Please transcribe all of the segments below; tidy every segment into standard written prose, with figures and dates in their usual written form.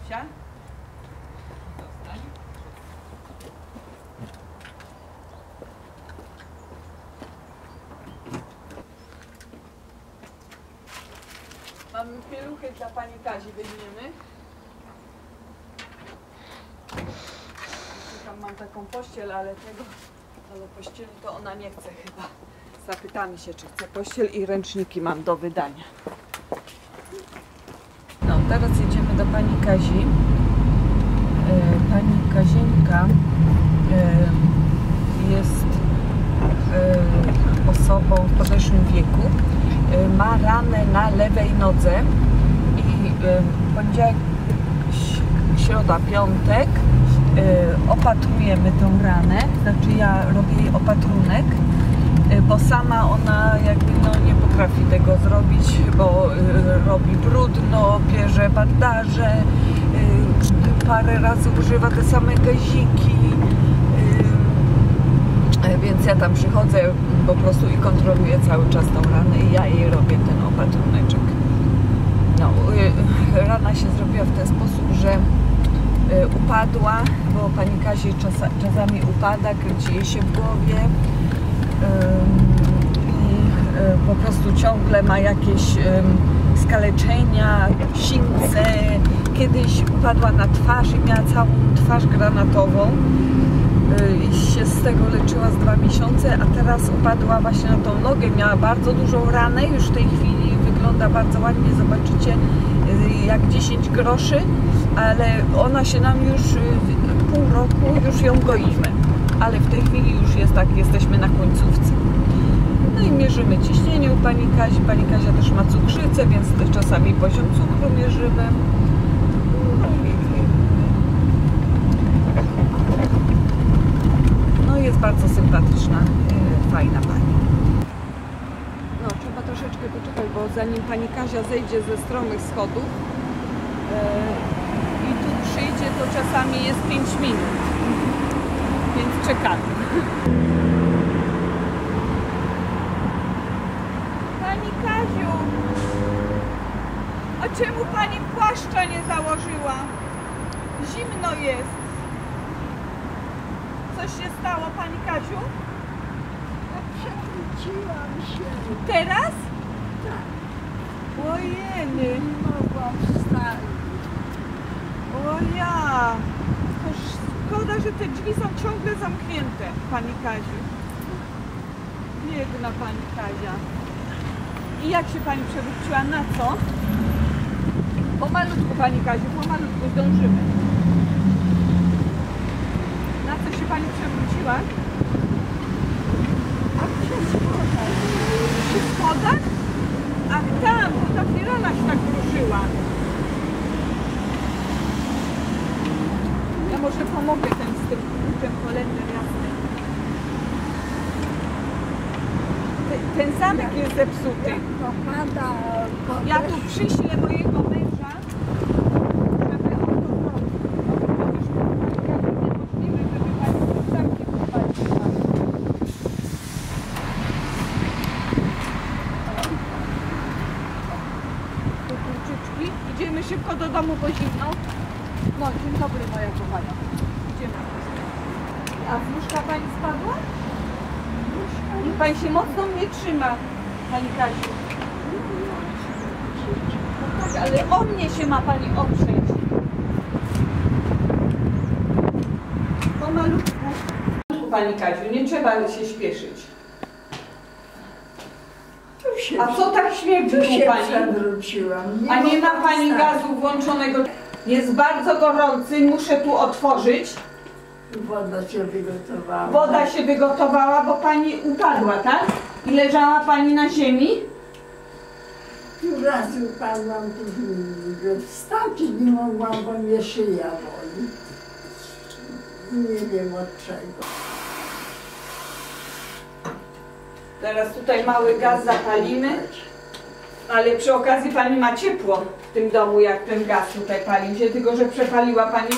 Zosia. Zostań. Mamy pieluchy dla pani Kazi, weźmiemy. Tam mam taką pościel, ale pościeli to ona nie chce chyba. Zapytamy się, czy chce pościel i ręczniki mam do wydania. No, teraz jedziemy do pani Kazi. Pani Kazienka jest osobą w podeszłym wieku. Ma ranę na lewej nodze i poniedziałek, środa, piątek opatrujemy tą ranę, znaczy ja robię jej opatrunek, bo sama ona jakby nie potrafi tego zrobić, bo robi brudno, bierze bandaże, parę razy używa te same gaziki, więc ja tam przychodzę po prostu i kontroluję cały czas tą ranę i ja jej robię ten opatruneczek. No, rana się zrobiła w ten sposób, że upadła, bo pani Kazi czasami upada, kręci jej się w głowie i po prostu ciągle ma jakieś skaleczenia, sińce. Kiedyś upadła na twarz i miała całą twarz granatową i się z tego leczyła z 2 miesiące, a teraz upadła właśnie na tą nogę, miała bardzo dużą ranę, już w tej chwili wygląda bardzo ładnie, zobaczycie, jak 10 groszy, ale ona się nam już pół roku już ją goimy, ale w tej chwili już jest tak, jesteśmy na końcówce. No i mierzymy ciśnienie u pani Kazi. Pani Kazia też ma cukrzycę, więc czasami poziom cukru mierzymy. No i jest bardzo sympatyczna, fajna pani. No, trzeba troszeczkę poczekać, bo zanim pani Kazia zejdzie ze stromych schodów i tu przyjdzie, to czasami jest 5 minut, więc czekamy. Pani Kaziu, a czemu pani płaszcza nie założyła? Zimno jest. Coś się stało, pani Kaziu? Przewróciłam się. Teraz? Tak. Ojej. Nie mogłam wstać. O ja. To szkoda, że te drzwi są ciągle zamknięte, pani Kaziu. Biedna pani Kazia. I jak się pani przewróciła? Na co? Pomalutku, pani Kaziu, pomalutku, zdążymy. Na co się pani przewróciła? A przy schodach. Przy schodach? Ach tam, bo ta firana się tak ruszyła. Ja może pomogę z tym kluczem kolendem jasnym. Ten zamek jest zepsuty. Popada. Ja tu przyślę mojego męża, żeby on to zrobił. Chociaż niemożliwe, żeby pani zamki popatrzyła. Tu kluczyczki. Idziemy szybko do domu, bo zimno. No, dzień dobry, moja kochana. Idziemy. A z łóżka pani spadła? Niech pani się mocno mnie trzyma, pani Kaziu. No tak, ale o mnie się ma pani oprzeć. Pomalutku. Pani Kaziu, nie trzeba się śpieszyć. A co tak śmierdzi Tu się pani? przewróciłam. A nie ma pani mogłam gazu włączonego? Jest bardzo gorący, muszę tu otworzyć. wstać. Woda się wygotowała. Woda się wygotowała, bo pani upadła, tak? I leżała pani na ziemi? Tu raz upadłam, tu wstać nie mogłam, bo mnie szyja boli. Nie wiem od czego. Teraz tutaj mały gaz zapalimy. Ale przy okazji pani ma ciepło w tym domu, jak ten gaz tutaj palił się, tylko że przepaliła pani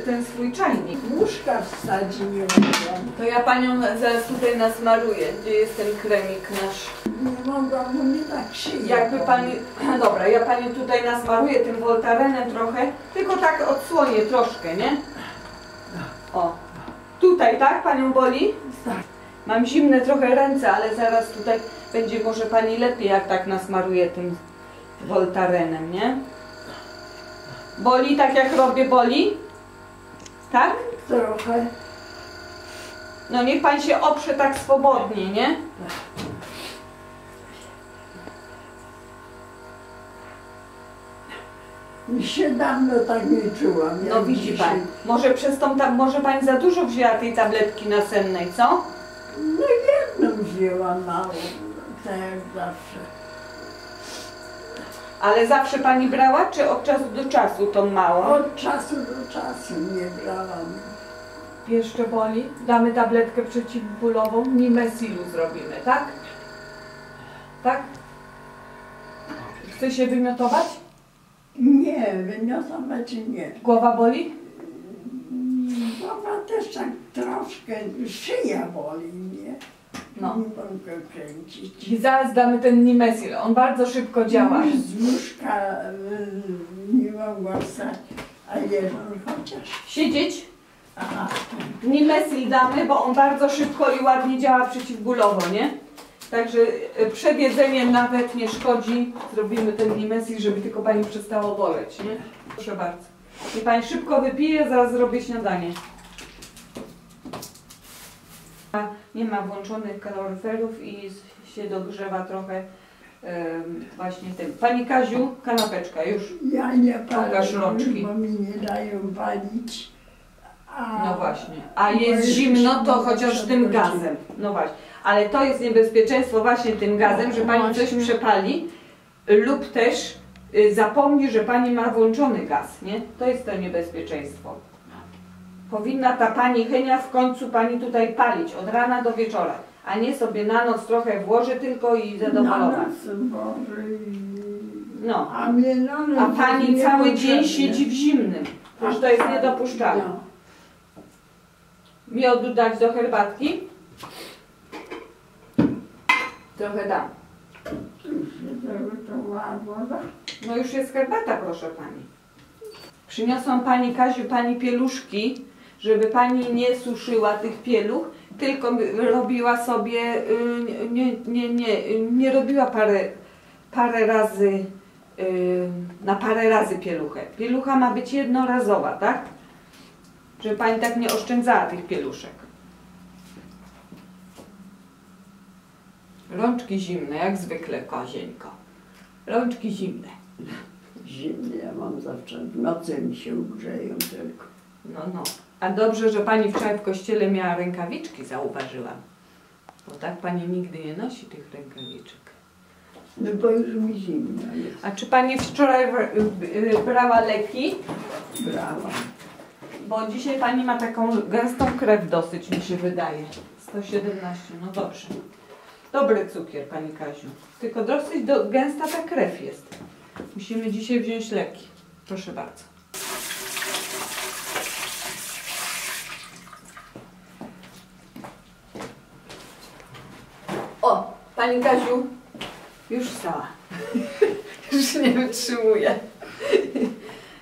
ten swój czajnik. Łóżka wstać nie mogłam. To ja panią zaraz tutaj nasmaruję, gdzie jest ten kremik nasz. Nie mogłam, bo mnie tak szyja. Jakby pani... Dobra, ja pani tutaj nasmaruję tym Voltarenem trochę, tylko tak odsłonię troszkę, nie? O. Tutaj, tak? Panią boli? Tak. Mam zimne trochę ręce, ale zaraz tutaj będzie może pani lepiej, jak tak nasmaruję tym Voltarenem, nie? Boli tak jak robię, boli? Tak? Trochę. No niech pan się oprze tak swobodnie, nie? Się dawno tak nie czułam. No jak widzi dzisiaj. pani. Może przez tą, może pani za dużo wzięła tej tabletki nasennej, co? No jedną wzięłam mało, tak jak zawsze. Ale zawsze pani brała, czy od czasu do czasu tą małą? Od czasu do czasu nie brałam. Jeszcze boli? Damy tabletkę przeciwbólową, Nimesilu zrobimy, tak? Tak? Chce się wymiotować? Nie, wyniosować nie. Głowa boli? Głowa też tak troszkę, szyja boli mnie. No. Nie mogę kręcić. I zaraz damy ten Nimesil, on bardzo szybko działa. Już z łóżka nie mogłam wstać, a leżą chociaż. Siedzieć? Aha. Nimesil damy, bo on bardzo szybko i ładnie działa przeciwbólowo, nie? Także przed jedzeniem nawet nie szkodzi. Zrobimy ten Nimesil, żeby tylko pani przestało boleć, nie? Proszę bardzo. I pani szybko wypije, zaraz zrobię śniadanie. Nie ma włączonych kaloryferów i się dogrzewa trochę właśnie tym. Pani Kaziu, kanapeczka już. Ja nie Pokaż palę, rączki. bo mi nie dają palić. No właśnie. A jest zimno, to chociaż tym gazem. No właśnie. Ale to jest niebezpieczeństwo właśnie tym gazem, że pani coś przepali lub też zapomni, że pani ma włączony gaz, nie? To jest to niebezpieczeństwo. Powinna ta pani Henia w końcu pani tutaj palić od rana do wieczora, a nie sobie na noc trochę włoży tylko i zadowolona. Na noc, Boże, No. a mnie na noc A pani nie cały potrzebne. dzień siedzi w zimnym. Przecież to jest niedopuszczalne. No. Miodu dać do herbatki? Trochę dam. No już jest herbata, proszę pani. Przyniosłam pani Kaziu pani pieluszki, żeby pani nie suszyła tych pieluch, tylko robiła sobie, nie robiła parę razy, na parę razy pieluchę. Pielucha ma być jednorazowa, tak? Żeby pani tak nie oszczędzała tych pieluszek. Rączki zimne, jak zwykle, Kazieńko. Rączki zimne. Zimny ja mam zawsze, w nocy mi się ugrzeją tylko. No, no. A dobrze, że pani wczoraj w kościele miała rękawiczki, zauważyłam. Bo tak pani nigdy nie nosi tych rękawiczek. No bo już mi zimno jest. A czy pani wczoraj brała leki? Brałam. Bo dzisiaj pani ma taką gęstą krew dosyć, mi się wydaje. 117, no dobrze. Dobry cukier, pani Kaziu. Tylko dosyć gęsta ta krew jest. Musimy dzisiaj wziąć leki. Proszę bardzo. O, pani Kaziu już wstała. Już nie wytrzymuje.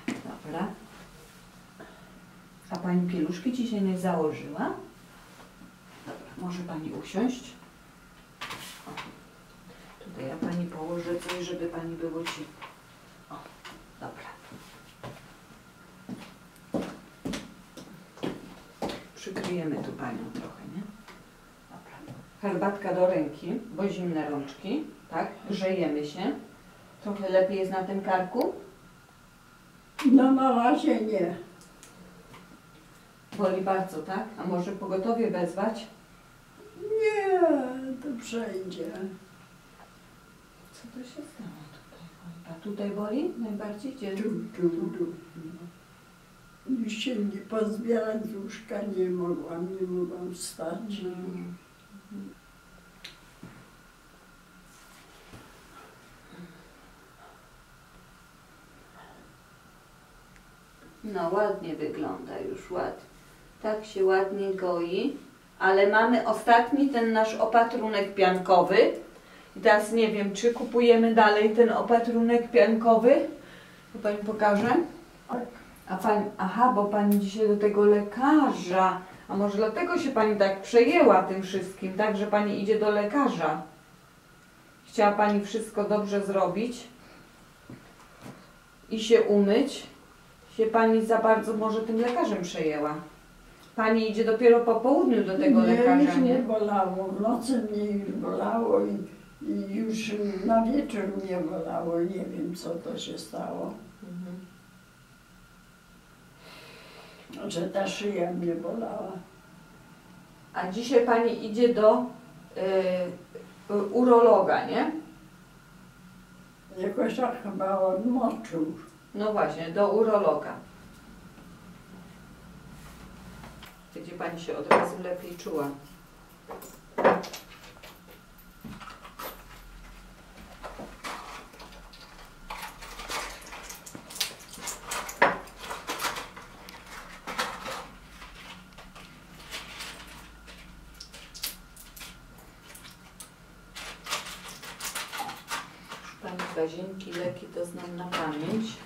Dobra. A pani pieluszki dzisiaj nie założyła? Dobra, może pani usiąść. O, tutaj ja pani położę coś, żeby pani było ci. O, dobra. Przykryjemy tu panią trochę, nie? Dobra. Herbatka do ręki, bo zimne rączki, tak? Grzejemy się. Trochę lepiej jest na tym karku? No na razie nie. Boli bardzo, tak? A może pogotowie wezwać? Nie, to przejdzie. Co to się stało tutaj? A tutaj boli najbardziej? Gdzie? Tu. Już się nie pozbierać z łóżka nie mogłam wstać. No ładnie wygląda już, ładnie. Tak się ładnie goi. Ale mamy ostatni ten nasz opatrunek piankowy. I teraz nie wiem, czy kupujemy dalej ten opatrunek piankowy. To pani pokaże. A pani, aha, bo pani dzisiaj do tego lekarza. A może dlatego się pani tak przejęła tym wszystkim, tak, że pani idzie do lekarza. Chciała pani wszystko dobrze zrobić i się umyć. Się pani za bardzo może tym lekarzem przejęła. Pani idzie dopiero po południu do tego lekarza, już nie bolało, w nocy mnie już bolało i już na wieczór mnie bolało. Nie wiem, co to się stało. Że ta szyja mnie bolała. A dzisiaj pani idzie do urologa, nie? Jakoś tak chyba odmoczył. No właśnie, do urologa. Gdzie pani się od razu lepiej czuła. Pani Kazienki leki to znam na pamięć.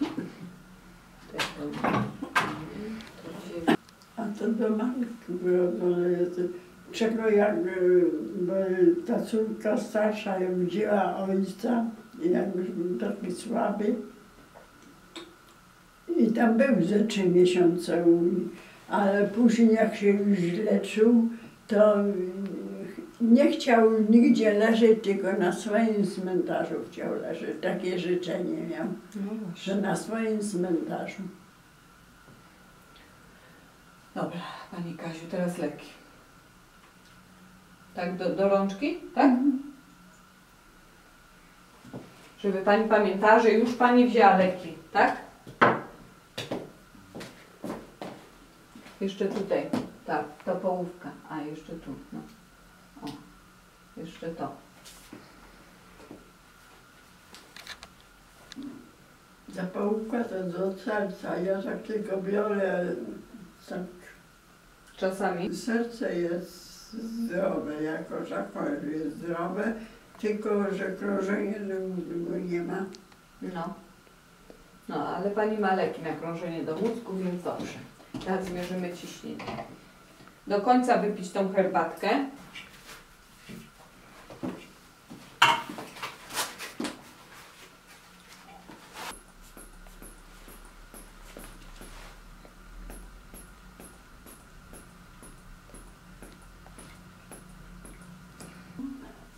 A to do matki było, czego jak ta córka starsza ją wzięła ojca, jak już był taki słaby. I tam był ze 3 miesiące u mnie, ale później jak się już leczył, to nie chciał nigdzie leżeć, tylko na swoim cmentarzu chciał leżeć. Takie życzenie miał, że na swoim cmentarzu. Dobra, pani Kaziu, teraz leki. Tak, do rączki, tak? Żeby pani pamiętała, że już pani wzięła leki, tak? Jeszcze tutaj, tak, ta połówka, a jeszcze tu, no. O, jeszcze to. Zapałka to do serca, ja tak tylko biorę, tak. Czasami. Serce jest zdrowe, jako tako jest zdrowe, tylko że krążenie do mózgu nie ma. No. No, ale pani ma leki na krążenie do mózgu, więc dobrze. Teraz zmierzymy ciśnienie. Do końca wypić tą herbatkę.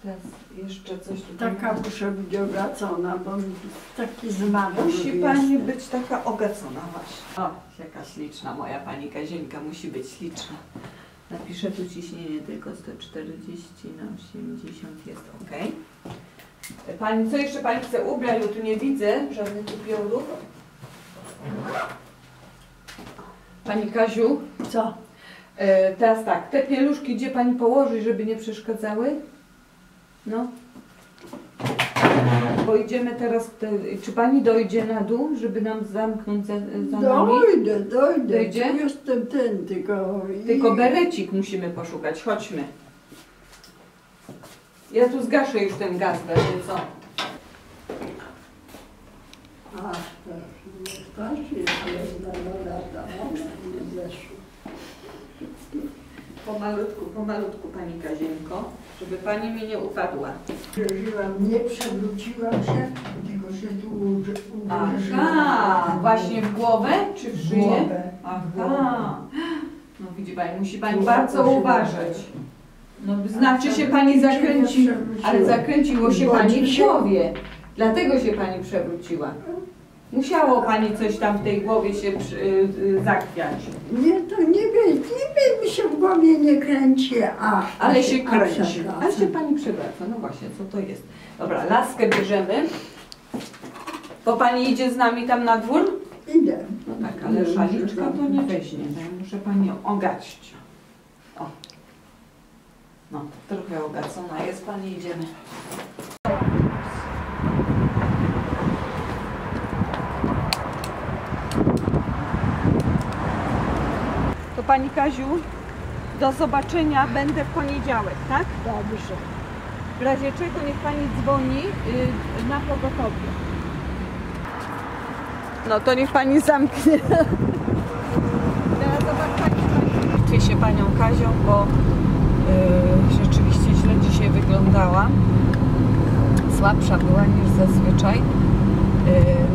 Teraz jeszcze coś tutaj. Taka muszę być obracona, bo mi taki zmarł. Musi pani być taka ogacona właśnie. O, jaka śliczna moja pani Kazienka, musi być śliczna. Napiszę tu ciśnienie tylko 140 na 80 jest ok. Pani, co jeszcze pani chce ubrać, bo tu nie widzę żadnych upiorów. Pani Kaziu. Co? Teraz tak, te pieluszki gdzie pani położy, żeby nie przeszkadzały? No. Bo idziemy teraz, czy pani dojdzie na dół, żeby nam zamknąć za nami? Dojdę. Dojdzie? Jestem ten, tylko... Tylko berecik musimy poszukać, chodźmy. Ja tu zgaszę już ten gaz, będzie co? A, to jest jedna lata, nie zeszło. Pomalutku pani Kazienko, żeby pani mi nie upadła. Nie przewróciłam się, tylko się tu uderzyłam. Aha, właśnie w głowę czy w szyję? Głowę. Aha. No widzi pani, musi pani bardzo uważać. No znaczy się pani zakręci, ale zakręciło się pani w głowie. Dlatego się pani przewróciła. Musiało pani coś tam w tej głowie się zachwiać. Nie, to nie mi się w głowie nie kręci, Ale się kręci. przewraca. Ale się pani przewraca. No właśnie, co to jest? Dobra, laskę bierzemy. Bo pani idzie z nami tam na dwór? Idę. No tak, ale szaliczka to nie weźmie. Muszę pani ją ogacić. O. No, trochę ogacona jest pani, idziemy. Pani Kaziu, do zobaczenia będę w poniedziałek, tak? Dobrze. W razie czego niech Pani dzwoni na pogotowie. No to niech Pani zamknie. Teraz zobacz Pani, martwię się Panią Kazią, bo rzeczywiście źle dzisiaj wyglądała. Słabsza była niż zazwyczaj.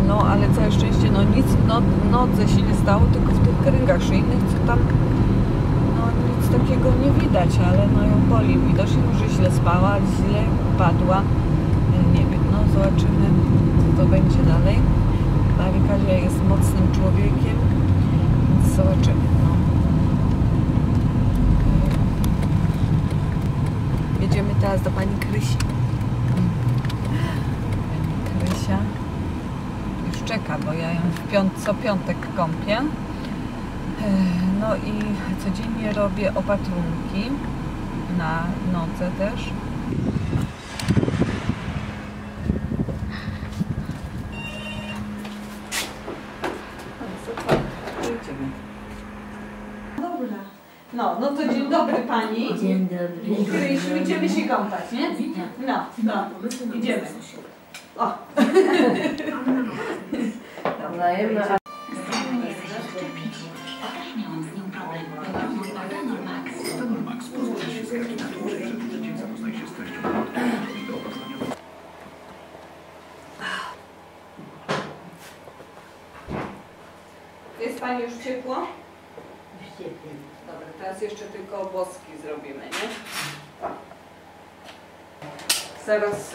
No ale całe szczęście, no nic w nodze się nie stało, tylko w tych kręgach szyjnych, co tam, no nic takiego nie widać, ale no ją boli. Widocznie może źle spała, źle padła. Nie wiem, no zobaczymy, co to będzie dalej. Pani Kazia jest mocnym człowiekiem, więc zobaczymy. No. Jedziemy teraz do pani Krysi. Krysia już czeka, bo ja ją co piątek kąpię. No i codziennie robię opatrunki na nodze też. Dobra. No to dzień dobry Pani. Dzień dobry. Krysiu, idziemy się kąpać, nie? No, idziemy. O. Dajemy. Jest Pani już ciepło? Dobra, teraz jeszcze tylko włoski zrobimy, nie? Zaraz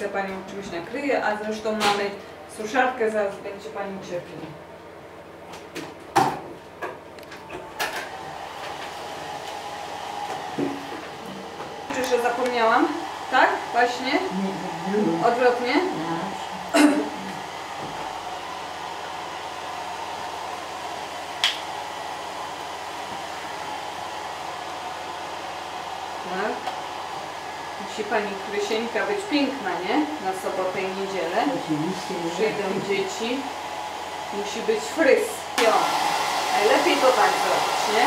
ja Panią czymś nakryję, a zresztą mamy suszarkę, zaraz będzie Pani cieplej. Czy że zapomniałam? Tak? Właśnie? Odwrotnie? Tak. Musi Pani Krysieńka być piękna, nie? Na sobotę i niedzielę. Oczywiście. Przyjdą dzieci. Musi być fryz. Jo. Najlepiej to tak zrobić, nie?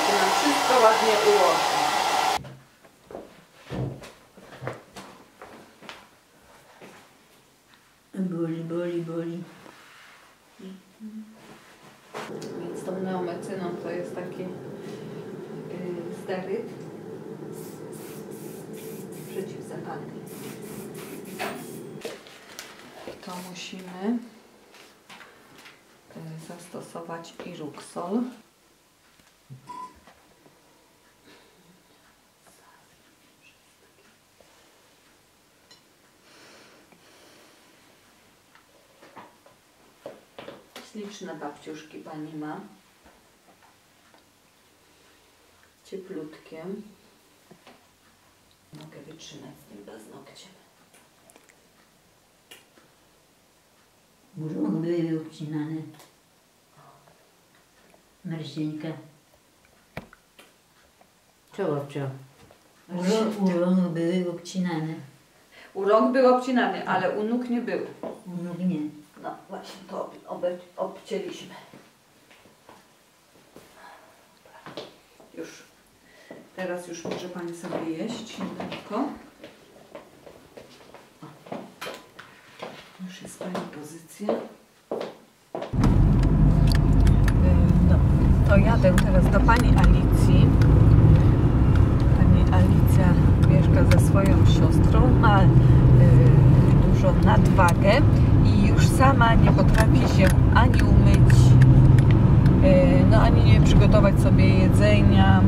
Żeby nam wszystko ładnie ułożyć. Boli. Więc tą neomecyną to jest taki steryt przeciwzapalny. To musimy zastosować Iruxol. Śliczne babciuszki Pani ma. Cieplutkie. Mogę wytrzymać z tym paznokciem. Urok były obcinane. Marcieńka. Urok były obcinane. U rąk był obcinany, ale u nóg nie był. U nóg nie. No właśnie, to obcięliśmy. Już. Teraz już może Pani sobie jeść tylko. Już jest Pani pozycja. No, to jadę teraz do Pani Alicji. Pani Alicja mieszka ze swoją siostrą, ma dużą nadwagę i już sama nie potrafi się ani umyć, no ani nie przygotować sobie jedzenia.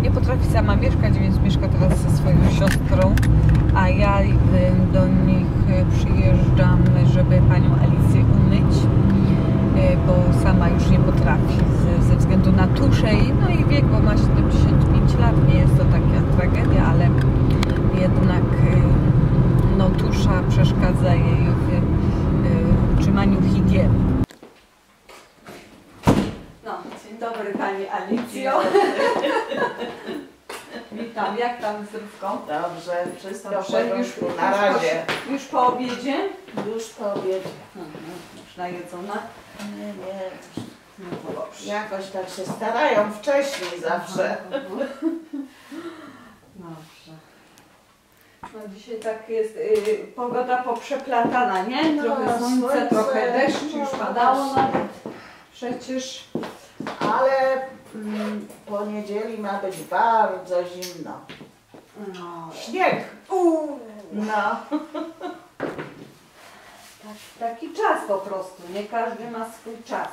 Nie potrafi sama mieszkać, więc mieszka teraz ze swoją siostrą, a ja do nich przyjeżdżam, żeby Panią Alicję umyć, bo sama już nie potrafi ze względu na tuszę no i wiek, bo ma 75 lat, nie jest to taka tragedia, ale jednak no, tusza przeszkadza jej w utrzymaniu higieny. No, dzień dobry Pani Alicjo. Witam, jak tam zdrówko? Dobrze, wszystko w Dobrze, porządku. Na razie. Już po obiedzie? Już po obiedzie. Już najedzona. Nie. No to dobrze. Jakoś tak się starają wcześniej zawsze. Dobrze. No dzisiaj tak jest pogoda poprzeplatana, nie? Trochę słońce, trochę deszcz, już padało nawet. Przecież. Ale po niedzieli ma być bardzo zimno. No. Śnieg! No. Taki czas po prostu, nie każdy ma swój czas.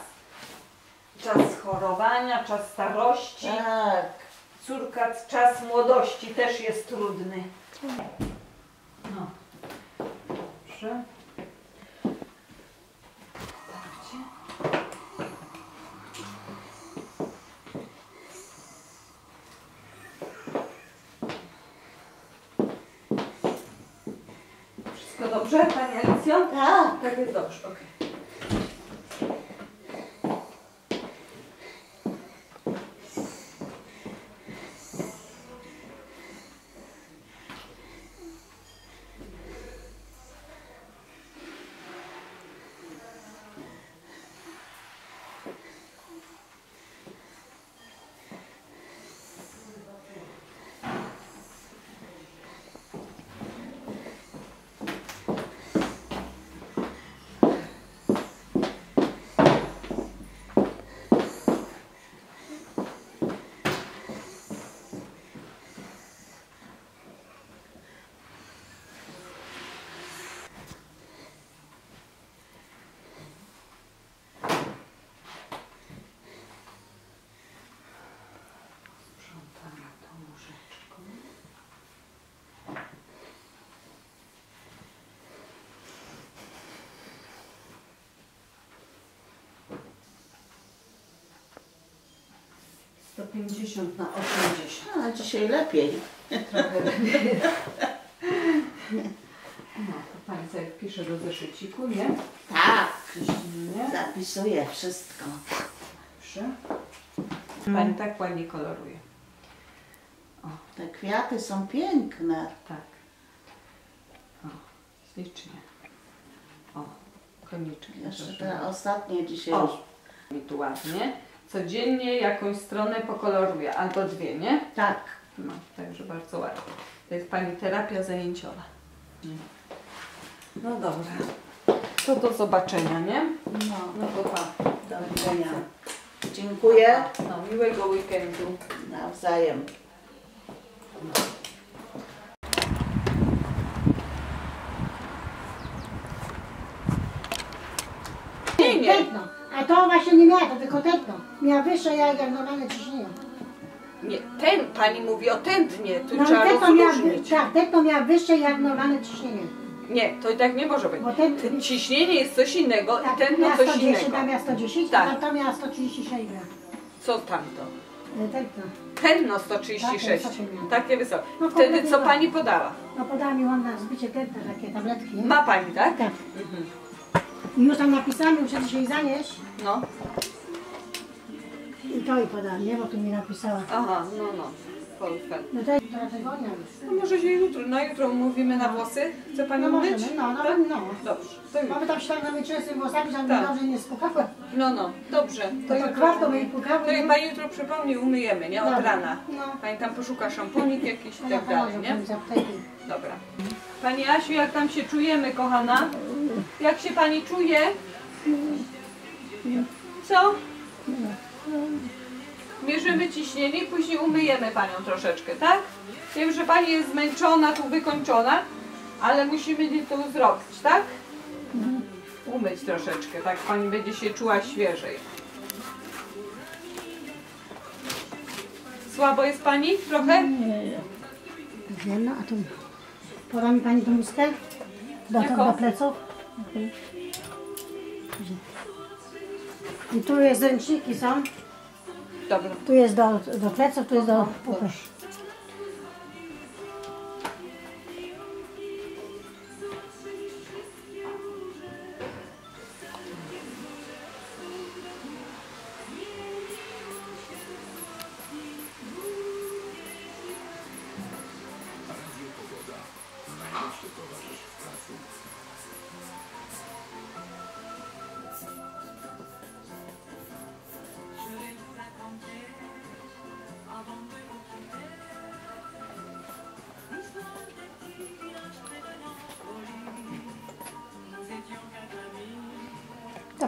Czas chorowania, czas starości. Tak. Córka, czas młodości też jest trudny. No. Dobrze. Wszystko dobrze, Pani Alicjo? Tak. Tak jest dobrze, okej. To 50 na 80. A dzisiaj lepiej. Trochę lepiej. No, to Pani sobie wpisze do zeszyciku, nie? Tak. Ciśnienie. Zapisuję wszystko. Dobrze. Pani tak ładnie koloruje. Te kwiaty są piękne. Tak. O, ślicznie. O, koniczki. Jeszcze te ostatnie dzisiaj O. już. I tu ładnie. Codziennie jakąś stronę pokoloruję, albo dwie, nie? Tak. No, także bardzo ładnie. To jest Pani terapia zajęciowa. No dobra. To do zobaczenia, nie? No. No to pa. Do widzenia. Dziękuję. No, miłego weekendu. Nawzajem. Nie, nie. Tętno. A to właśnie nie miała, to tylko tętno. Miała wyższe jak normalne ciśnienie. Nie, Pani mówi o tętnie, tu No trzeba tętno miała, rozróżnić. tak, tętno miała wyższe jak normalne ciśnienie. Nie, to i tak nie może być. Bo tętno, Ciśnienie jest coś innego tak, i tętno miała coś 110, innego. tam miała 110, Tak. a tam miała 136 gram. Co tamto? Tętno. Tętno 136. Takie wysokie miałam. Takie wysokie. No, Wtedy kompletnie co tak. Pani podała? No podała mi on na zbicie tętna, takie tabletki. Nie? Ma Pani, tak? Tak. I już tam napisałam, muszę dzisiaj zanieść. No. I to jej podałam, nie? Bo tu mi napisała. Aha, no. Perfekt. No to jest 2 tygodnia już. No może się jutro, na jutro umówimy na włosy. Chce Pani No umyć? możemy, no, Tak? no. Dobrze. To już. Mamy tam się tak namyczyły sobie włosami, żeby Tak. dobrze nie spukały. No, dobrze. To jutro- kwarto my jej pukały. To i nie? Pani jutro przypomni, umyjemy, nie? Od Dobra. rana. No. Pani tam poszuka szamponik jakiś i No ja tak dalej, pomogę nie? pani z apteki. Dobra. Pani Asiu, jak tam się czujemy, kochana? Jak się Pani czuje? Co? Mierzymy ciśnienie i później umyjemy Panią troszeczkę, tak? Wiem, że Pani jest zmęczona, tu wykończona, ale musimy to zrobić, tak? Umyć troszeczkę, tak Pani będzie się czuła świeżej. Słabo jest Pani trochę? Wiem, no a tu poda mi pani tą miskę Jaką? do pleców. I tu jest ręczniki są, Dobra. tu jest do pleców, tu jest do pupy.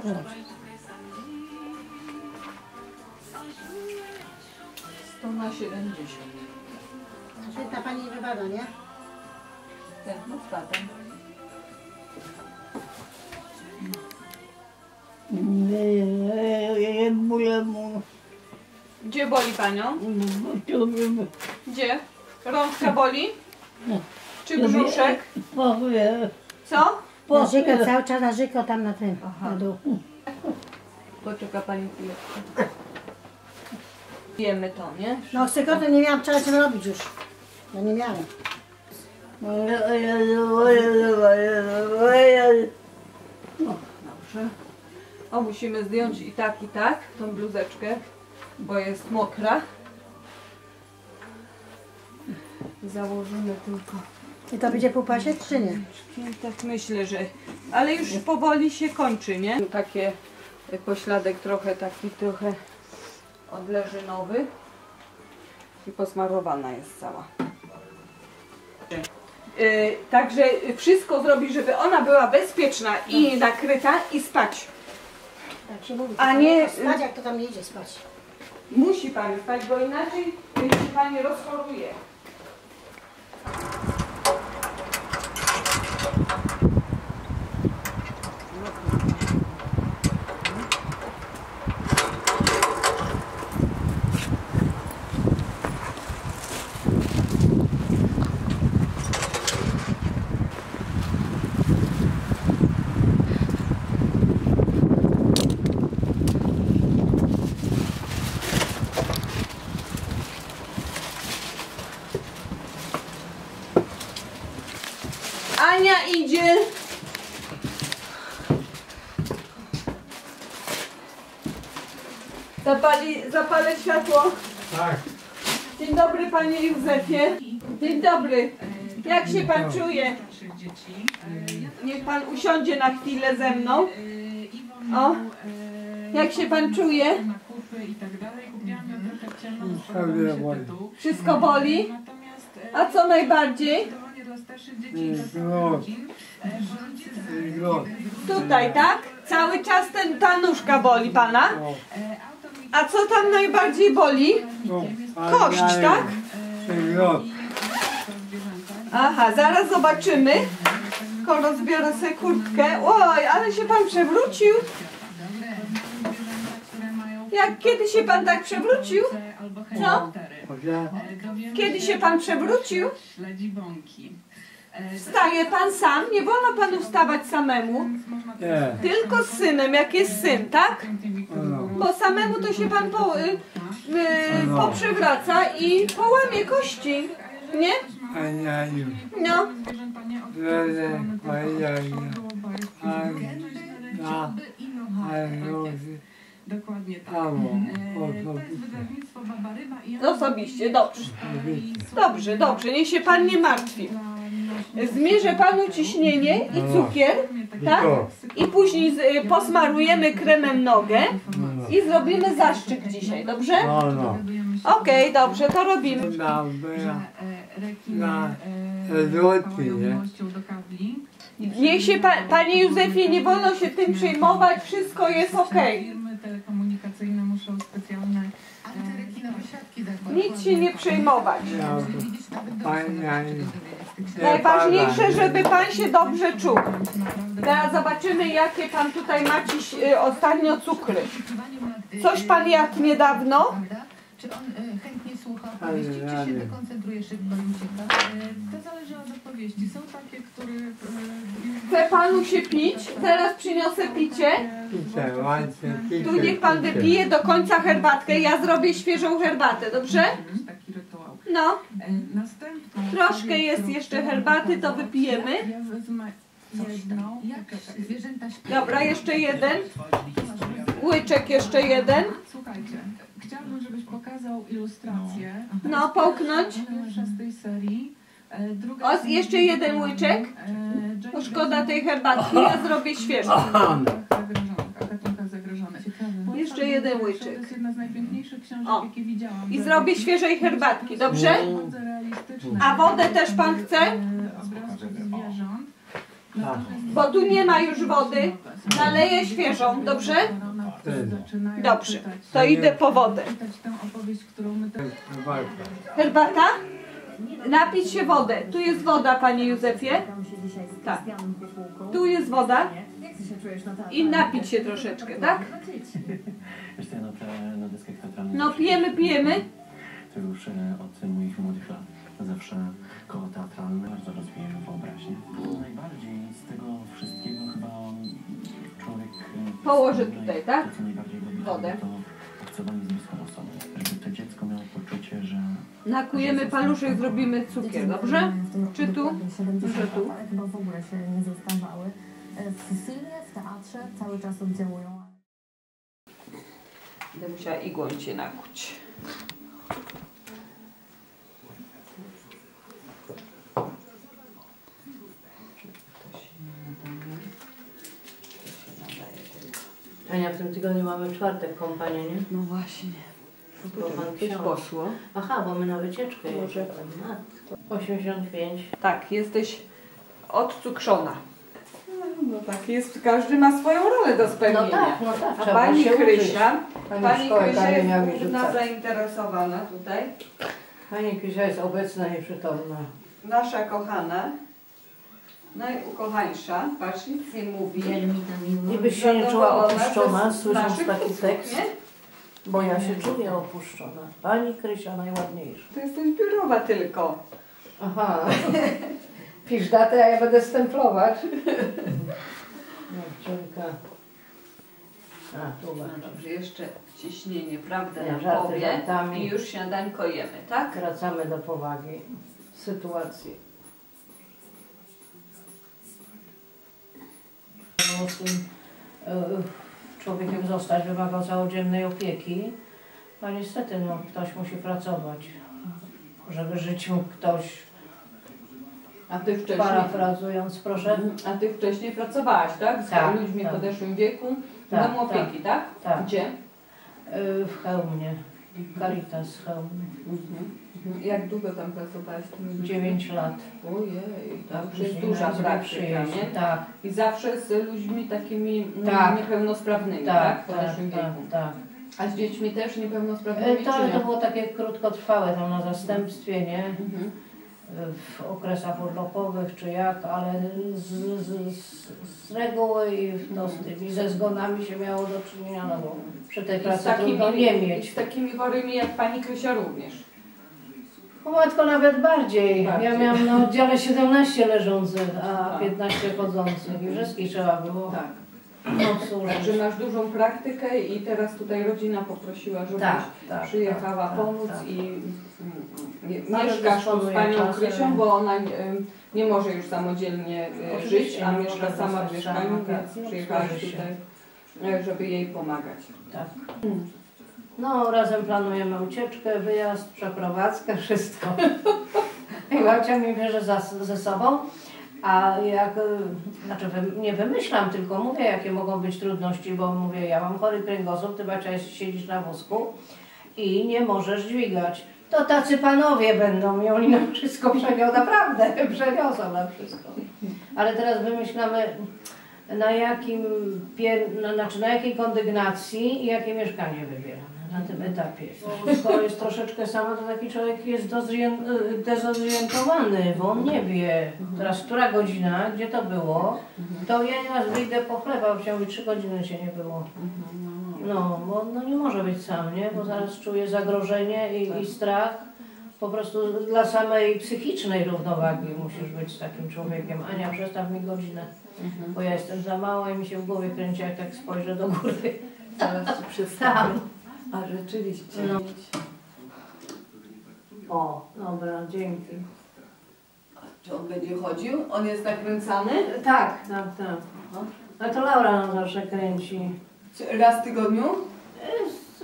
Dobrze, dobrze. 100 na 70. Święta pani nie wybada, nie? Tak, no wpadam. Gdzie boli panią? Gdzie? Rączka boli? Czy brzuszek? Co? Narzeka, cały czas narzeka tam na tym, Aha. na dół. Poczeka pani chwilę. Wiemy to, nie? No z tego to nie miałam czasu robić już. No nie miałam. Dobrze. O, musimy zdjąć i tak, tą bluzeczkę, bo jest mokra. Założymy tylko. I to będzie po pasie, czy nie? Tak myślę, że... Ale już powoli się kończy, nie? Takie pośladek taki trochę odleżynowy. I posmarowana jest cała. Także wszystko zrobi, żeby ona była bezpieczna i nakryta i spać. Tak się mówi. A nie- Spać, jak to tam nie idzie spać. Musi pani spać, bo inaczej się pani rozchoruje. Ania idzie. Zapalę światło. Tak. Dzień dobry panie Józefie. Dzień dobry. Jak się pan czuje? Niech pan usiądzie na chwilę ze mną. O. Jak się pan czuje? Wszystko boli? A co najbardziej? Tutaj, tak? Cały czas ta nóżka boli pana? A co tam najbardziej boli? Kość, tak? Aha, zaraz zobaczymy. Tylko rozbiorę sobie kurtkę. Oj, ale się pan przewrócił. Kiedy się pan tak przewrócił? Co? Kiedy się pan przewrócił? Wstaje pan sam? Nie wolno panu wstawać samemu. Tylko z synem, jak jest syn, tak? Bo samemu to się pan poprzewraca i połamie kości. Nie? No. Dokładnie tak. To jest wydawnictwo Baba Ryba i Osobiście, dobrze. Dobrze, dobrze, niech się pan nie martwi. Zmierzę panu ciśnienie i cukier, tak? I później posmarujemy kremem nogę i zrobimy zastrzyk dzisiaj, dobrze? Okej, dobrze, to robimy. Niech się panie Józefie, nie wolno się tym przejmować, wszystko jest okej. firmy telekomunikacyjne muszą specjalne Nic się nie przejmować. Najważniejsze, żeby pan się dobrze czuł. Teraz zobaczymy, jakie pan tutaj ma ostatnio cukry. Coś pan jadł niedawno? Czy on chętnie słucha opowieści, czy się dekoncentruje szybko i ucieka? To zależy od opowieści. Są takie, które... Chce panu się pić? Zaraz przyniosę picie. Tu niech pan wypije do końca herbatkę. Ja zrobię świeżą herbatę, dobrze? Taki rytuał. No. Następną... Troszkę jest jeszcze herbaty, to wypijemy. Ja wezmę jedną. Jak zwierzęta śpią. Dobra, jeszcze jeden. Łyczek jeszcze jeden. Słuchajcie, chciałabym, żebyś pokazał ilustrację. No, połknąć. Pierwsza z tej serii. Druga O, jeszcze jeden łyczek. Bo szkoda tej herbatki, ja zrobię świeżą. Gatunka zagrożone. Jeszcze jeden łyczek. To jest jedna z najpiękniejszych książek, O. jakie widziałam. I zrobię świeżej herbatki, dobrze? Bardzo realistyczne. A wodę też pan chce? Obrazków zwierząt. Bo tu nie ma już wody. Naleję świeżą, dobrze? Zaczynają Dobrze, czytać. to idę po wodę. Czytać tę opowieść, którą my teraz... Herbata? Napić się wodę. Tu jest woda, panie Józefie. Tak. Tu jest woda. I napić się troszeczkę, tak? Wiesz co, na deskę teatralną... No pijemy. To już od moich młodych lat. Zawsze koło teatralne bardzo rozwijają wyobraźnię. Najbardziej z tego wszystkiego chyba człowiek... Położę tutaj, tak? To, co najbardziej lubi, Wodę. to obcowanie z bliską osobą. Żeby to dziecko miało poczucie, że... Nakujemy paluszek, zrobimy cukier, dobrze? Czy tu? Może tu. Chyba w ogóle się nie zestawały. W filmie, w teatrze cały czas oddziałują. Będę musiała igłą cię nakuć. Ania, w tym tygodniu mamy czwartek kompanię, nie? No właśnie. Bo pan Coś ksiądz. poszło. Aha, bo my na wycieczkę Może. jedziemy. Matko. 85. Tak, jesteś odcukrzona. No tak jest, każdy ma swoją rolę do spełnienia. No tak, A trzeba pani się Krysia, Pani pani szkołę Krysia dalej jest miała główna rzucać. zainteresowana tutaj. Pani Krysia jest obecna i przytomna. Nasza kochana, najukochańsza, patrz, nic nie mówi. Nibyś się nie czuła Zadowolona opuszczona, ze słysząc naszych taki usług, tekst? nie? Bo ja się czuję opuszczona. Pani Krysia najładniejsza. To jesteś biurowa tylko. Aha. Pisz datę, a ja będę stemplować. No, córka. A, tu No dobrze, jeszcze ciśnienie, prawdę Nie, nam żarty powie żartami. i już śniadańko jemy, tak? Wracamy do powagi sytuacji. Z tym człowiekiem zostać wymaga całodziennej opieki, a niestety no, ktoś musi pracować, żeby żyć mógł ktoś, A ty wcześniej, parafrazując, proszę. a ty wcześniej pracowałaś, tak? Z Tak, ludźmi tak. w podeszłym wieku, w Tak, domu opieki, tak? Tak. Gdzie? W Chełmie, Caritas Chełmie. Jak długo tam pracowałaś? 9 lat. Ojej, to już jest Później duża na praktyka, przyjeźdź. nie? Tak, I zawsze z ludźmi takimi Tak. niepełnosprawnymi, tak? tak, W podeszłym tak, wieku. tak. A z dziećmi też niepełnosprawnymi, To, czy ale nie? to było takie krótkotrwałe tam na zastępstwie, nie? Mhm. W okresach urlopowych czy jak, ale z reguły i no, z tymi ze zgonami się miało do czynienia, no bo przy tej pracy trudno nie I mieć. z takimi chorymi jak pani Krysia również. O matko, nawet bardziej. Bardziej. Ja miałam na oddziale 17 leżących, a 15 chodzących i wszystkich trzeba było Tak. obsłużyć. Także masz dużą praktykę i teraz tutaj rodzina poprosiła, żebyś Tak, przyjechała tak, pomóc tak. i Nawet mieszkasz tu z dysponuję panią czasem. Krysią, bo ona nie może już samodzielnie Oczywiście żyć, a nie mieszka może sama w zostać mieszkaniu, sama, więc tak. przyjechałaś Obsłuży się. tutaj, żeby jej pomagać. Tak. No, razem planujemy ucieczkę, wyjazd, przeprowadzkę, wszystko. I babcia mi bierze ze sobą, a jak, znaczy nie wymyślam, tylko mówię, jakie mogą być trudności, bo mówię, ja mam chory kręgosłup, ty babcia siedzisz na wózku i nie możesz dźwigać. To tacy panowie będą i oni nam wszystko przeniosą, naprawdę, przeniosą nam wszystko. Ale teraz wymyślamy, na jakiej kondygnacji i jakie mieszkanie wybieramy na tym etapie. Bo skoro jest troszeczkę sama, to taki człowiek jest dezorientowany, bo on nie wie teraz, która godzina, gdzie to było. To ja nieraz wyjdę po chleba, bo mówi 3 godziny się nie było. No, bo no nie może być sam, nie? Bo zaraz czuje zagrożenie i strach. Po prostu dla samej psychicznej równowagi musisz być z takim człowiekiem. Ania, przestaw mi godzinę, bo ja jestem za mała i mi się w głowie kręci, jak tak spojrzę do góry. Zaraz ci przedstawię. A rzeczywiście. No. O, dobra, dzięki. Czy on będzie chodził? On jest nakręcany? Tak. A to Laura nam zawsze kręci. Raz w tygodniu?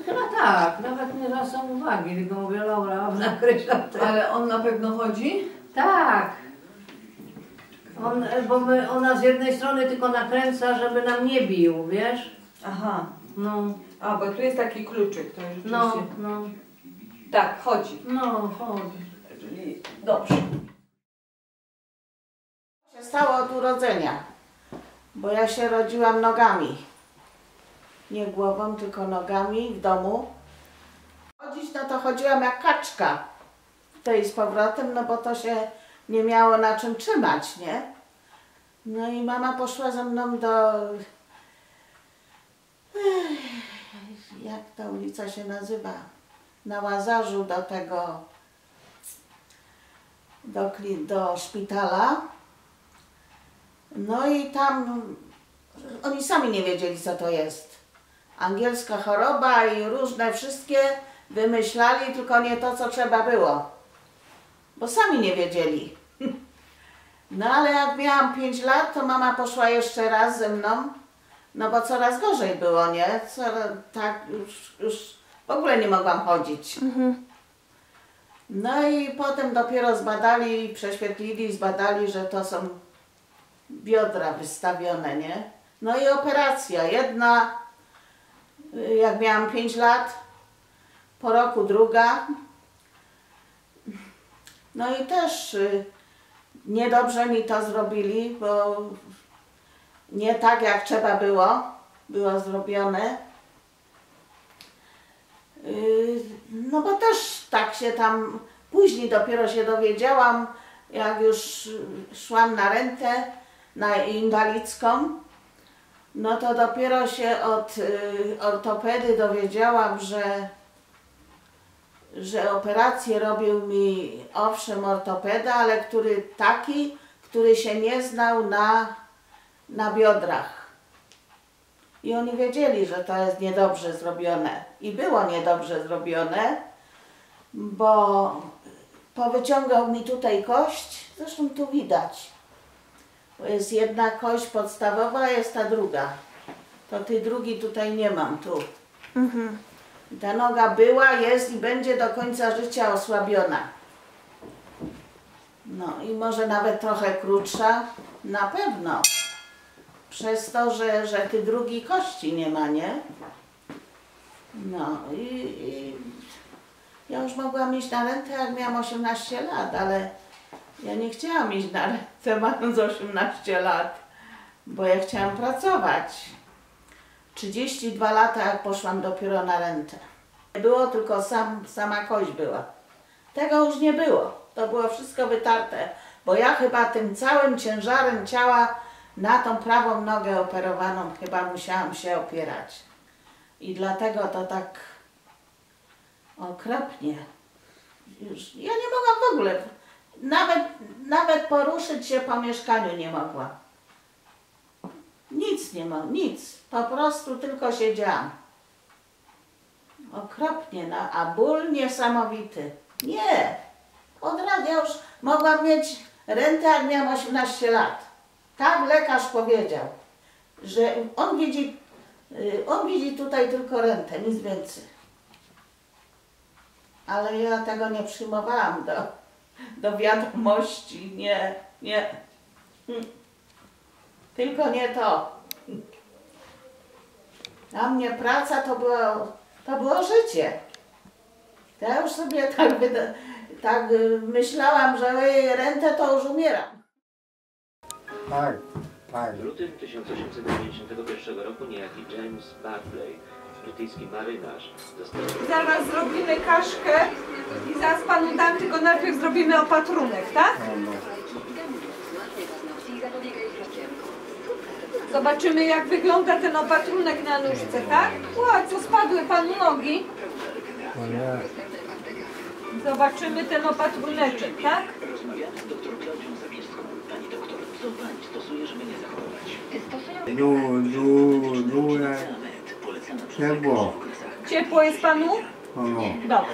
Chyba tak, nawet nie zwracam uwagi, tylko mówię, Laura, nakreśla te. Ale on na pewno chodzi? Tak. Ona z jednej strony tylko nakręca, żeby nam nie bił, wiesz? Aha. No. A, bo tu jest taki kluczyk, to rzeczywiście... No. Tak, chodzi. No, chodzi. Czyli dobrze. się stało od urodzenia. bo ja się rodziłam nogami. Nie głową, tylko nogami w domu. Chodzić, no to chodziłam jak kaczka. Tutaj z powrotem, no bo to się nie miało na czym trzymać, nie? No i mama poszła ze mną do... Jak ta ulica się nazywa? Na Łazarzu do tego... do szpitala. No i tam oni sami nie wiedzieli, co to jest. Angielska choroba i różne wszystkie wymyślali, tylko nie to, co trzeba było. Bo sami nie wiedzieli. No ale jak miałam 5 lat, to mama poszła jeszcze raz ze mną. No bo coraz gorzej było, nie? Tak już w ogóle nie mogłam chodzić. No i potem dopiero zbadali, prześwietlili, zbadali, że to są biodra wystawione, nie? No i operacja. Jedna, jak miałam 5 lat, po roku druga. No i też niedobrze mi to zrobili, bo nie tak jak trzeba było zrobione. No bo też tak się tam, później dopiero się dowiedziałam, jak już szłam na rentę, na inwalidzką, no to dopiero się od ortopedy dowiedziałam, że operację robił mi owszem ortopeda, ale który się nie znał na biodrach. I oni wiedzieli, że to jest niedobrze zrobione. I było niedobrze zrobione, bo powyciągał mi tutaj kość, zresztą tu widać. Bo jest jedna kość podstawowa, a jest ta druga. To tej drugiej tutaj nie mam, tu. Ta noga była, jest i będzie do końca życia osłabiona. No i może nawet trochę krótsza, na pewno. Przez to, że tej drugiej kości nie ma, nie? No i ja już mogłam iść na rentę, jak miałam 18 lat, ale ja nie chciałam iść na rentę, mając 18 lat, bo ja chciałam pracować. 32 lata, jak poszłam dopiero na rentę. Nie było, tylko sama kość była. Tego już nie było. To było wszystko wytarte, bo ja chyba tym całym ciężarem ciała na tą prawą nogę operowaną chyba musiałam się opierać. I dlatego to tak okropnie. Ja nie mogłam w ogóle, nawet poruszyć się po mieszkaniu nie mogłam. Nic nie mogłam, nic. Po prostu tylko siedziałam. Okropnie, no, a ból niesamowity. Nie. Od razu ja już mogłam mieć rentę, jak miałam 18 lat. Tak lekarz powiedział, że on widzi tutaj tylko rentę, nic więcej. Ale ja tego nie przyjmowałam do wiadomości, nie. Tylko nie to. Dla mnie praca to było życie. Ja już sobie tak myślałam, że rentę to już umieram. Tak. W lutym 1891 roku niejaki James Barclay, brytyjski marynarz, został... Zaraz zrobimy kaszkę i zaraz panu dam, tylko najpierw zrobimy opatrunek, tak? Zobaczymy, jak wygląda ten opatrunek na nóżce, tak? Ła, co spadły panu nogi? Zobaczymy ten opatruneczek, tak? Rozmawiając z doktor Klaudią Zabielską, pani doktor, co pani stosuje, żeby nie zachorować? Ciepło. Ciepło jest panu? Dobra.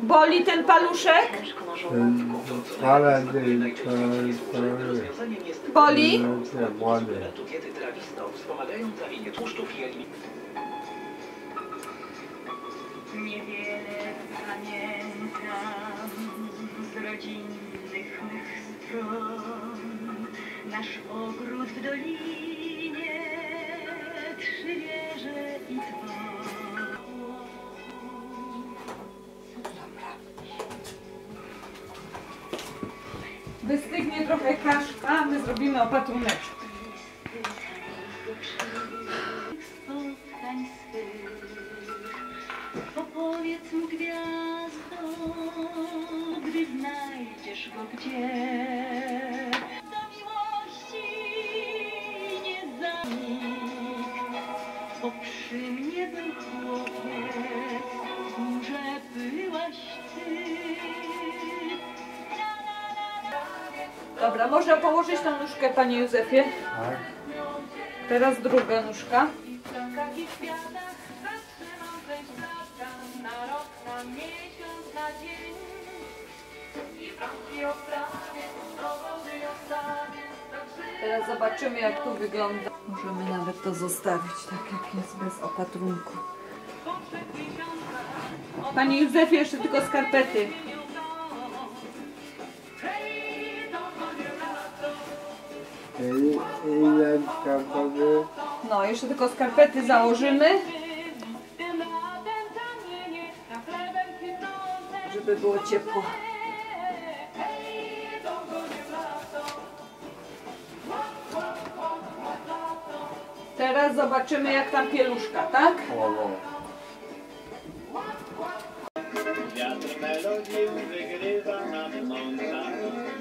Boli ten paluszek? Ale boli? Diety trawistą wspomagają trawienie tłuszczów i Niewiele pamiętam z rodzinnych mych stron. Nasz ogród w dolinie, 3 wieże i dzwon. Wystygnie trochę kaszka, my zrobimy opatruneczek. spotkań swych. Opowiedz mu, gwiazdo, gdy znajdziesz go gdzie. Do miłości nie zanik, bo przy mnie był chłopiec, że byłaś ty. Dobra, można położyć tą nóżkę, panie Józefie? Tak. Teraz druga nóżka. Teraz zobaczymy, jak tu wygląda. Możemy nawet to zostawić tak, jak jest, bez opatrunku. Panie Józefie, jeszcze tylko skarpety. Ile skarpety? No, jeszcze tylko skarpety założymy, żeby było ciepło. Teraz zobaczymy, jak tam pieluszka, tak? Wiatr melodię wygrywa na mącach,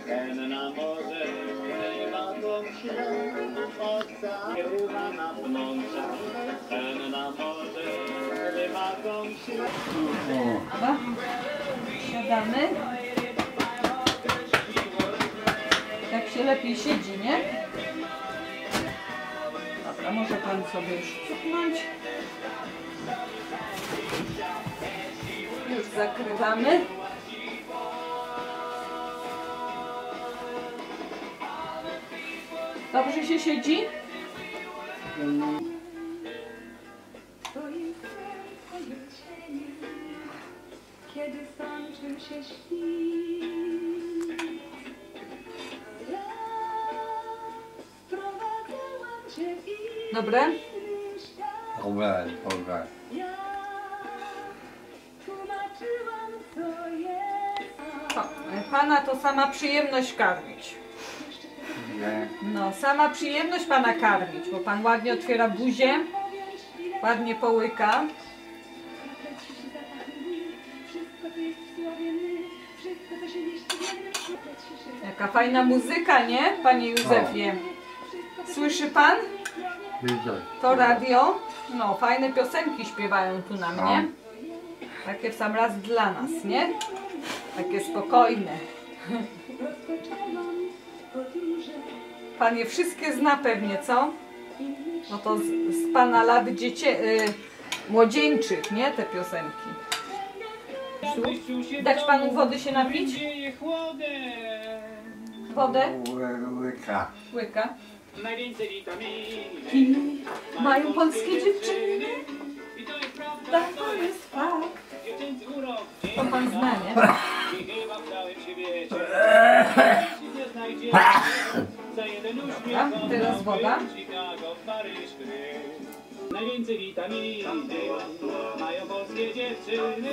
ten na morze wygrywa tą ślą, wygrywa na mącach, ten na morze wygrywa tą ślą. Dobra, siadamy. Tak się lepiej siedzi, nie? Dobra, może pan sobie już cofnąć. Już zakrywamy. Dobrze się siedzi? Kiedy skończył się świt, ja sprowadzałam cię i Dobre? Dobre. ja tłumaczyłam, co jest. O, pana to sama przyjemność karmić. Nie. No, sama przyjemność pana karmić, bo pan ładnie otwiera buzię, ładnie połyka. Jaka fajna muzyka, nie, panie Józefie? Słyszy pan? Widzę. To radio? No, fajne piosenki śpiewają tu nam, nie? Takie w sam raz dla nas, nie? Takie spokojne. Pan je wszystkie zna pewnie, co? No to z pana lat młodzieńczych, nie? Te piosenki. Dać panu wody się napić? Wodę? Łyka. Łyka. Najwięcej witaminy Mają polskie dziewczyny. Tak, to jest fakt. To pan zna, nie? Dobra, teraz woda. Najwięcej witaminy mają polskie dziewczyny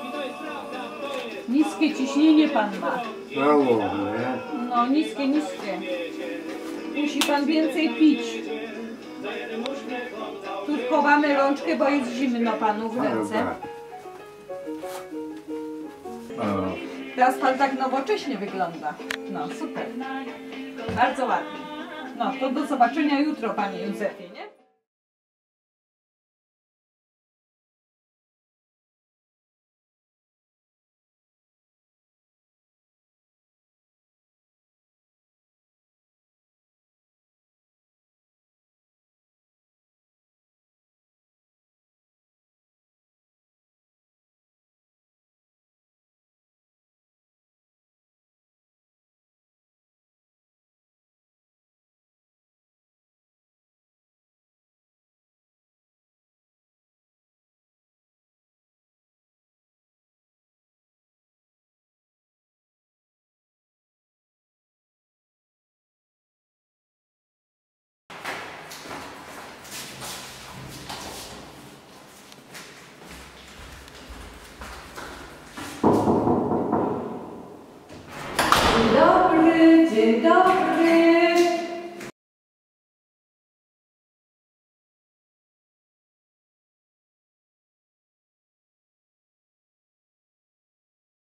i to jest prawda, to jest... Niskie ciśnienie pan ma. Mało, nie? No, niskie. Musi pan więcej pić. Tu chowamy rączkę, bo jest zimno panu w ręce. Teraz pan tak nowocześnie wygląda. No, super. Bardzo ładnie. No, to do zobaczenia jutro, panie Józefie, nie? Dzień dobry.